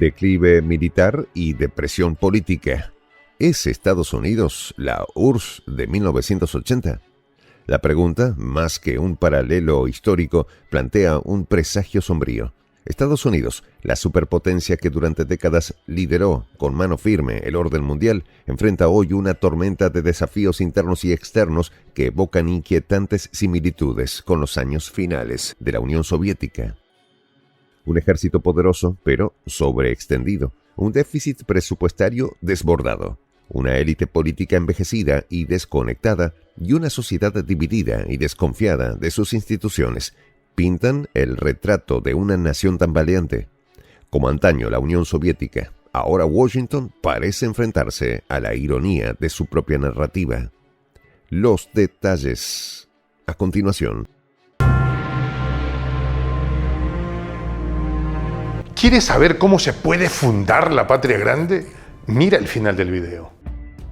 Declive militar y depresión política. ¿Es Estados Unidos la URSS de 1980? La pregunta, más que un paralelo histórico, plantea un presagio sombrío. Estados Unidos, la superpotencia que durante décadas lideró con mano firme el orden mundial, enfrenta hoy una tormenta de desafíos internos y externos que evocan inquietantes similitudes con los años finales de la Unión Soviética. Un ejército poderoso, pero sobreextendido, un déficit presupuestario desbordado, una élite política envejecida y desconectada y una sociedad dividida y desconfiada de sus instituciones, pintan el retrato de una nación tambaleante. Como antaño la Unión Soviética, ahora Washington parece enfrentarse a la ironía de su propia narrativa. Los detalles a continuación. ¿Quieres saber cómo se puede fundar la patria grande? Mira el final del video.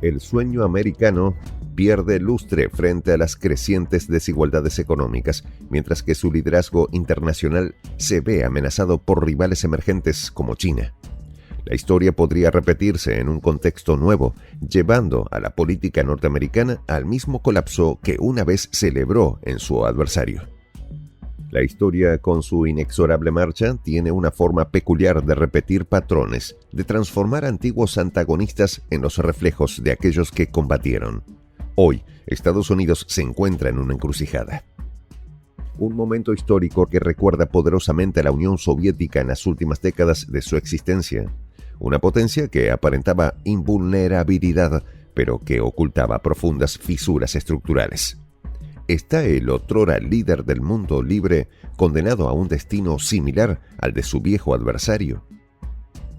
El sueño americano pierde lustre frente a las crecientes desigualdades económicas, mientras que su liderazgo internacional se ve amenazado por rivales emergentes como China. La historia podría repetirse en un contexto nuevo, llevando a la política norteamericana al mismo colapso que una vez celebró en su adversario. La historia, con su inexorable marcha, tiene una forma peculiar de repetir patrones, de transformar antiguos antagonistas en los reflejos de aquellos que combatieron. Hoy, Estados Unidos se encuentra en una encrucijada. Un momento histórico que recuerda poderosamente a la Unión Soviética en las últimas décadas de su existencia. Una potencia que aparentaba invulnerabilidad, pero que ocultaba profundas fisuras estructurales. ¿Está el otrora líder del mundo libre condenado a un destino similar al de su viejo adversario?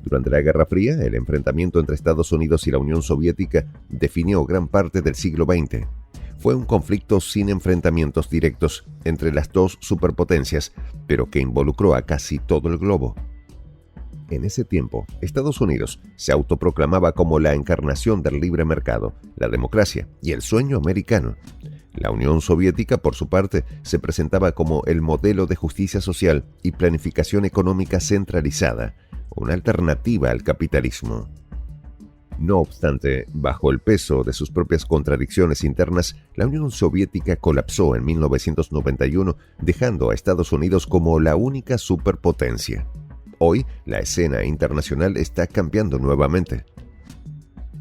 Durante la Guerra Fría, el enfrentamiento entre Estados Unidos y la Unión Soviética definió gran parte del siglo XX. Fue un conflicto sin enfrentamientos directos entre las dos superpotencias, pero que involucró a casi todo el globo. En ese tiempo, Estados Unidos se autoproclamaba como la encarnación del libre mercado, la democracia y el sueño americano. La Unión Soviética, por su parte, se presentaba como el modelo de justicia social y planificación económica centralizada, una alternativa al capitalismo. No obstante, bajo el peso de sus propias contradicciones internas, la Unión Soviética colapsó en 1991, dejando a Estados Unidos como la única superpotencia. Hoy, la escena internacional está cambiando nuevamente.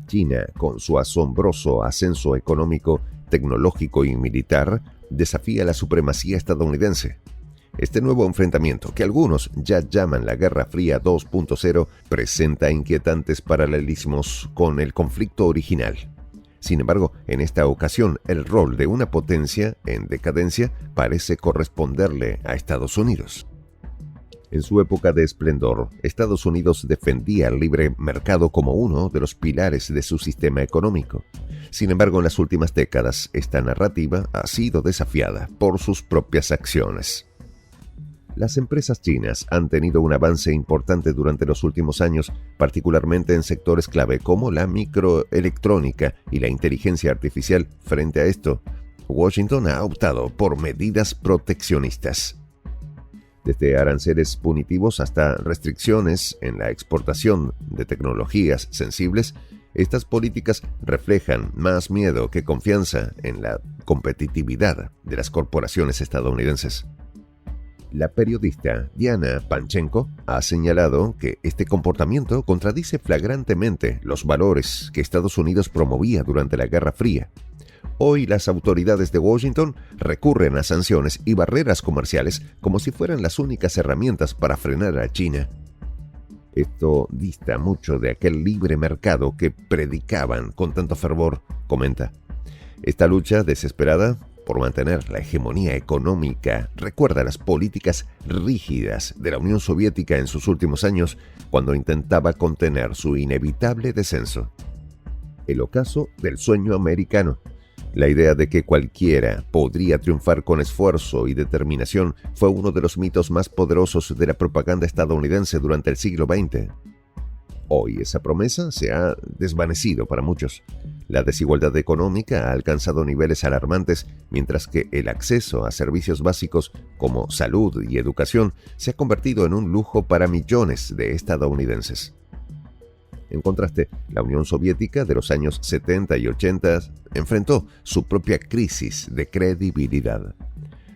China, con su asombroso ascenso económico, tecnológico y militar, desafía la supremacía estadounidense. Este nuevo enfrentamiento, que algunos ya llaman la Guerra Fría 2.0, presenta inquietantes paralelismos con el conflicto original. Sin embargo, en esta ocasión, el rol de una potencia en decadencia parece corresponderle a Estados Unidos. En su época de esplendor, Estados Unidos defendía el libre mercado como uno de los pilares de su sistema económico. Sin embargo, en las últimas décadas, esta narrativa ha sido desafiada por sus propias acciones. Las empresas chinas han tenido un avance importante durante los últimos años, particularmente en sectores clave como la microelectrónica y la inteligencia artificial. Frente a esto, Washington ha optado por medidas proteccionistas. Desde aranceles punitivos hasta restricciones en la exportación de tecnologías sensibles, estas políticas reflejan más miedo que confianza en la competitividad de las corporaciones estadounidenses. La periodista Diana Panchenko ha señalado que este comportamiento contradice flagrantemente los valores que Estados Unidos promovía durante la Guerra Fría. Hoy las autoridades de Washington recurren a sanciones y barreras comerciales como si fueran las únicas herramientas para frenar a China. Esto dista mucho de aquel libre mercado que predicaban con tanto fervor, comenta. Esta lucha desesperada por mantener la hegemonía económica recuerda las políticas rígidas de la Unión Soviética en sus últimos años, cuando intentaba contener su inevitable descenso. El ocaso del sueño americano. La idea de que cualquiera podría triunfar con esfuerzo y determinación fue uno de los mitos más poderosos de la propaganda estadounidense durante el siglo XX. Hoy esa promesa se ha desvanecido para muchos. La desigualdad económica ha alcanzado niveles alarmantes, mientras que el acceso a servicios básicos como salud y educación se ha convertido en un lujo para millones de estadounidenses. En contraste, la Unión Soviética de los años 70 y 80 enfrentó su propia crisis de credibilidad.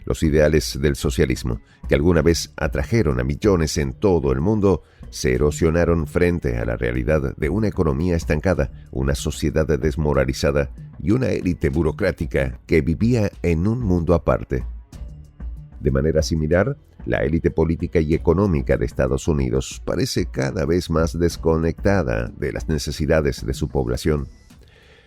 Los ideales del socialismo, que alguna vez atrajeron a millones en todo el mundo, se erosionaron frente a la realidad de una economía estancada, una sociedad desmoralizada y una élite burocrática que vivía en un mundo aparte. De manera similar, la élite política y económica de Estados Unidos parece cada vez más desconectada de las necesidades de su población.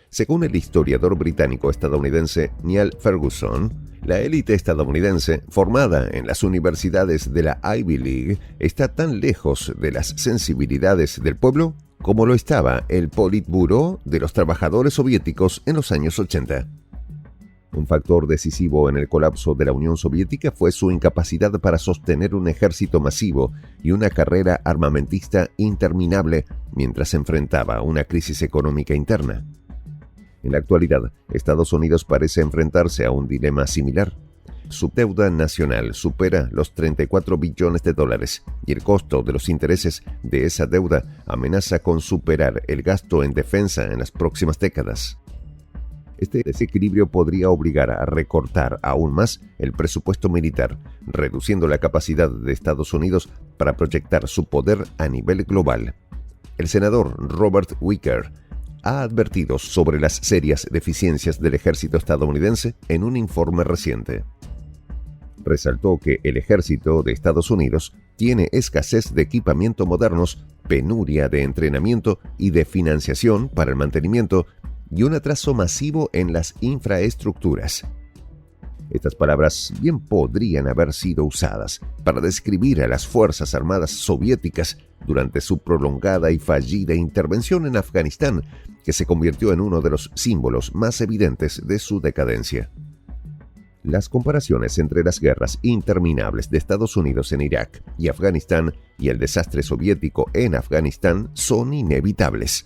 Según el historiador británico-estadounidense Niall Ferguson, la élite estadounidense, formada en las universidades de la Ivy League, está tan lejos de las sensibilidades del pueblo como lo estaba el Politburó de los trabajadores soviéticos en los años 80. Un factor decisivo en el colapso de la Unión Soviética fue su incapacidad para sostener un ejército masivo y una carrera armamentista interminable mientras enfrentaba una crisis económica interna. En la actualidad, Estados Unidos parece enfrentarse a un dilema similar. Su deuda nacional supera los 34 billones de dólares y el costo de los intereses de esa deuda amenaza con superar el gasto en defensa en las próximas décadas. Este desequilibrio podría obligar a recortar aún más el presupuesto militar, reduciendo la capacidad de Estados Unidos para proyectar su poder a nivel global. El senador Robert Wicker ha advertido sobre las serias deficiencias del ejército estadounidense en un informe reciente. Resaltó que el ejército de Estados Unidos tiene escasez de equipamiento modernos, penuria de entrenamiento y de financiación para el mantenimiento y un atraso masivo en las infraestructuras. Estas palabras bien podrían haber sido usadas para describir a las Fuerzas Armadas soviéticas durante su prolongada y fallida intervención en Afganistán, que se convirtió en uno de los símbolos más evidentes de su decadencia. Las comparaciones entre las guerras interminables de Estados Unidos en Irak y Afganistán y el desastre soviético en Afganistán son inevitables.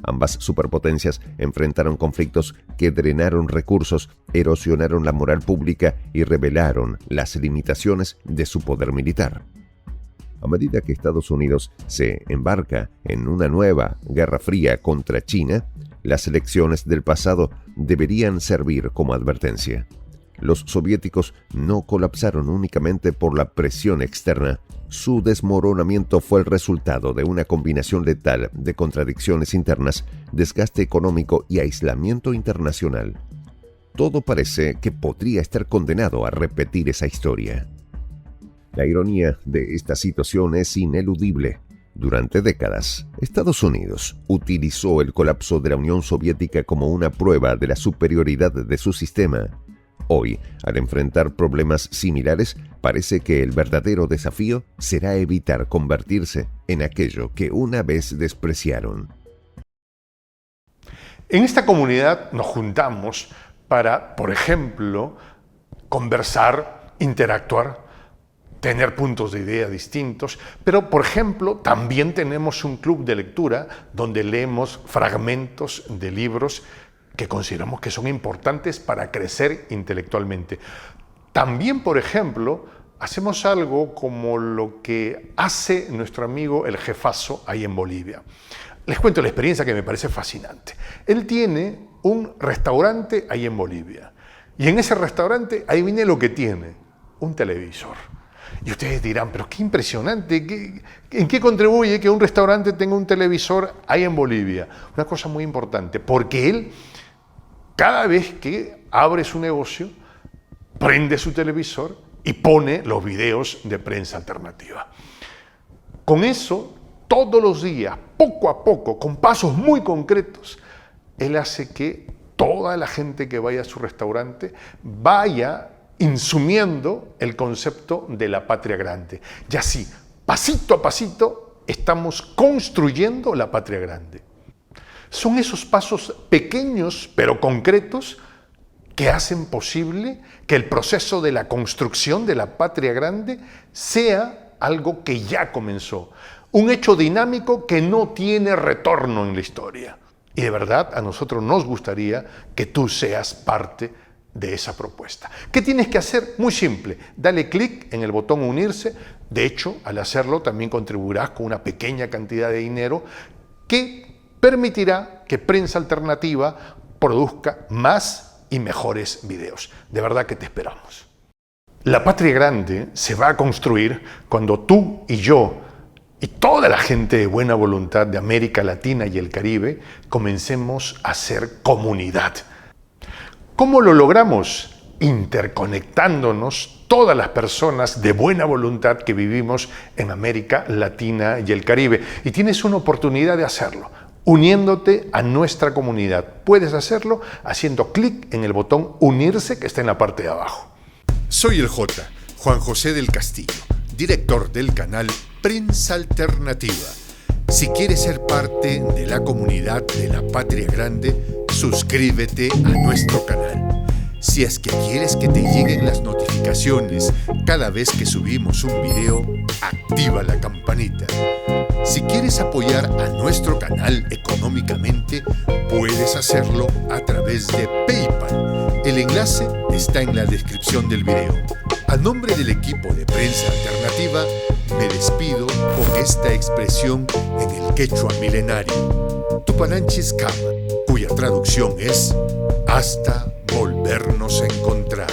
Ambas superpotencias enfrentaron conflictos que drenaron recursos, erosionaron la moral pública y revelaron las limitaciones de su poder militar. A medida que Estados Unidos se embarca en una nueva guerra fría contra China, las lecciones del pasado deberían servir como advertencia. Los soviéticos no colapsaron únicamente por la presión externa. Su desmoronamiento fue el resultado de una combinación letal de contradicciones internas, desgaste económico y aislamiento internacional. Todo parece que podría estar condenado a repetir esa historia. La ironía de esta situación es ineludible. Durante décadas, Estados Unidos utilizó el colapso de la Unión Soviética como una prueba de la superioridad de su sistema. Hoy, al enfrentar problemas similares, parece que el verdadero desafío será evitar convertirse en aquello que una vez despreciaron. En esta comunidad nos juntamos para, por ejemplo, conversar, interactuar, tener puntos de idea distintos, pero, por ejemplo, también tenemos un club de lectura donde leemos fragmentos de libros que consideramos que son importantes para crecer intelectualmente. También, por ejemplo, hacemos algo como lo que hace nuestro amigo el jefazo ahí en Bolivia. Les cuento la experiencia que me parece fascinante. Él tiene un restaurante ahí en Bolivia y en ese restaurante, ahí viene lo que tiene, un televisor. Y ustedes dirán, pero qué impresionante, ¿en qué contribuye que un restaurante tenga un televisor ahí en Bolivia? Una cosa muy importante, porque él, cada vez que abre su negocio, prende su televisor y pone los videos de prensa alternativa. Con eso, todos los días, poco a poco, con pasos muy concretos, él hace que toda la gente que vaya a su restaurante vaya insumiendo el concepto de la patria grande. Y así, pasito a pasito, estamos construyendo la patria grande. Son esos pasos pequeños pero concretos que hacen posible que el proceso de la construcción de la patria grande sea algo que ya comenzó, un hecho dinámico que no tiene retorno en la historia. Y de verdad a nosotros nos gustaría que tú seas parte de esa propuesta. ¿Qué tienes que hacer? Muy simple, dale clic en el botón unirse. De hecho, al hacerlo también contribuirás con una pequeña cantidad de dinero que permitirá que Prensa Alternativa produzca más y mejores videos. De verdad que te esperamos. La patria grande se va a construir cuando tú y yo y toda la gente de buena voluntad de América Latina y el Caribe comencemos a ser comunidad. ¿Cómo lo logramos? Interconectándonos todas las personas de buena voluntad que vivimos en América Latina y el Caribe. Y tienes una oportunidad de hacerlo, uniéndote a nuestra comunidad. Puedes hacerlo haciendo clic en el botón unirse que está en la parte de abajo. Soy el J, Juan José del Castillo, director del canal Prensa Alternativa. Si quieres ser parte de la comunidad de la Patria Grande, suscríbete a nuestro canal. Si es que quieres que te lleguen las notificaciones cada vez que subimos un video, activa la campanita. Si quieres apoyar a nuestro canal económicamente, puedes hacerlo a través de PayPal. El enlace está en la descripción del video. A nombre del equipo de Prensa Alternativa, me despido con esta expresión en el quechua milenario, Tupananchis Kama, cuya traducción es hasta volvernos a encontrar.